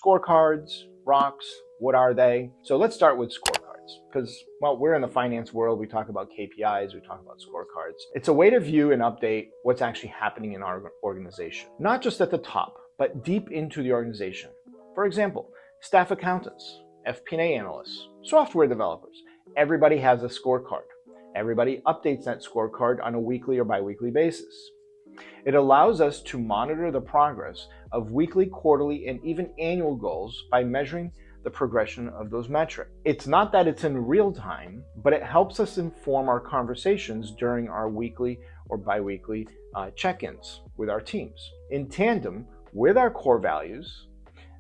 Scorecards, rocks, what are they? So let's start with scorecards because, well, we're in the finance world. We talk about KPIs, we talk about scorecards. It's a way to view and update what's actually happening in our organization, not just at the top, but deep into the organization. For example, staff accountants, FP&A analysts, software developers. Everybody has a scorecard. Everybody updates that scorecard on a weekly or bi-weekly basis. It allows us to monitor the progress of weekly, quarterly, and even annual goals by measuring the progression of those metrics. It's not that it's in real time, but it helps us inform our conversations during our weekly or bi-weekly check-ins with our teams. In tandem with our core values,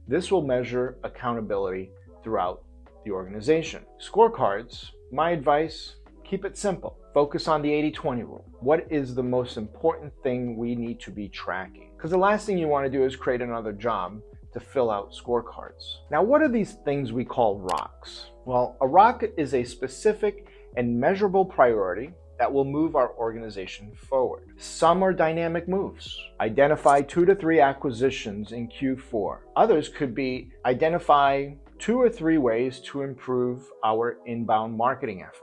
this will measure accountability throughout the organization. Scorecards, my advice, keep it simple. Focus on the 80-20 rule. What is the most important thing we need to be tracking? Because the last thing you want to do is create another job to fill out scorecards. Now, what are these things we call rocks? Well, a rock is a specific and measurable priority that will move our organization forward. Some are dynamic moves. Identify 2 to 3 acquisitions in Q4. Others could be identify 2 or 3 ways to improve our inbound marketing efforts.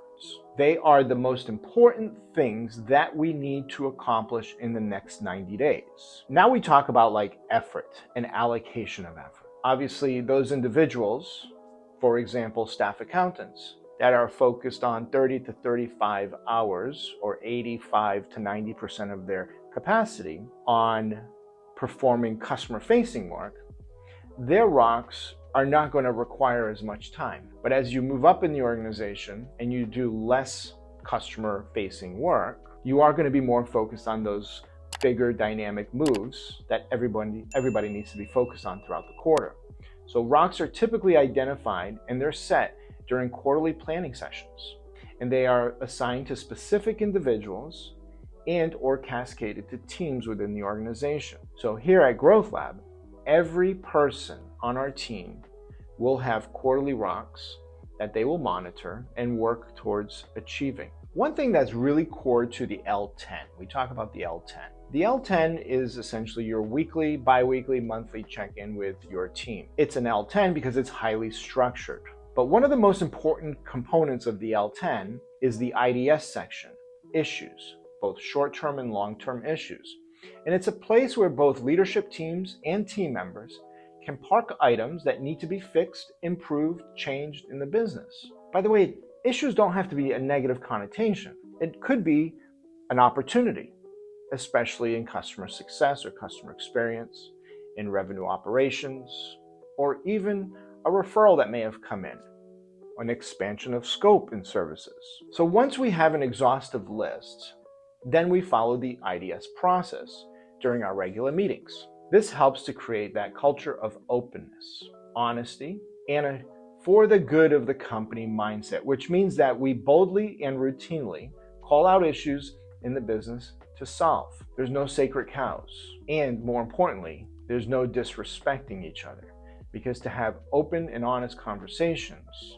They are the most important things that we need to accomplish in the next 90 days. Now we talk about like effort and allocation of effort. Obviously, those individuals, for example, staff accountants, that are focused on 30 to 35 hours or 85 to 90% of their capacity on performing customer-facing work, their rocks are not going to require as much time. But as you move up in the organization and you do less customer-facing work, you are going to be more focused on those bigger dynamic moves that everybody needs to be focused on throughout the quarter. So rocks are typically identified and they're set during quarterly planning sessions, and they are assigned to specific individuals and or cascaded to teams within the organization. So here at GrowthLab, every person on our team will have quarterly rocks that they will monitor and work towards achieving. One thing that's really core to the L10, we talk about the L10. The L10 is essentially your weekly, bi-weekly, monthly check-in with your team. It's an L10 because it's highly structured. But one of the most important components of the L10 is the IDS section, issues, both short-term and long-term issues. And it's a place where both leadership teams and team members can park items that need to be fixed, improved, changed in the business. By the way, issues don't have to be a negative connotation. It could be an opportunity, especially in customer success or customer experience, in revenue operations, or even a referral that may have come in, an expansion of scope in services. So once we have an exhaustive list, then we follow the IDS process during our regular meetings. This helps to create that culture of openness, honesty, and a for the good of the company mindset, which means that we boldly and routinely call out issues in the business to solve. There's no sacred cows. And more importantly, there's no disrespecting each other, because to have open and honest conversations,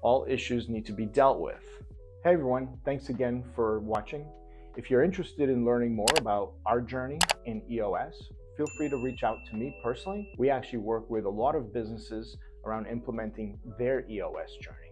all issues need to be dealt with. Hey everyone, thanks again for watching. If you're interested in learning more about our journey in EOS, feel free to reach out to me personally. We actually work with a lot of businesses around implementing their EOS journey.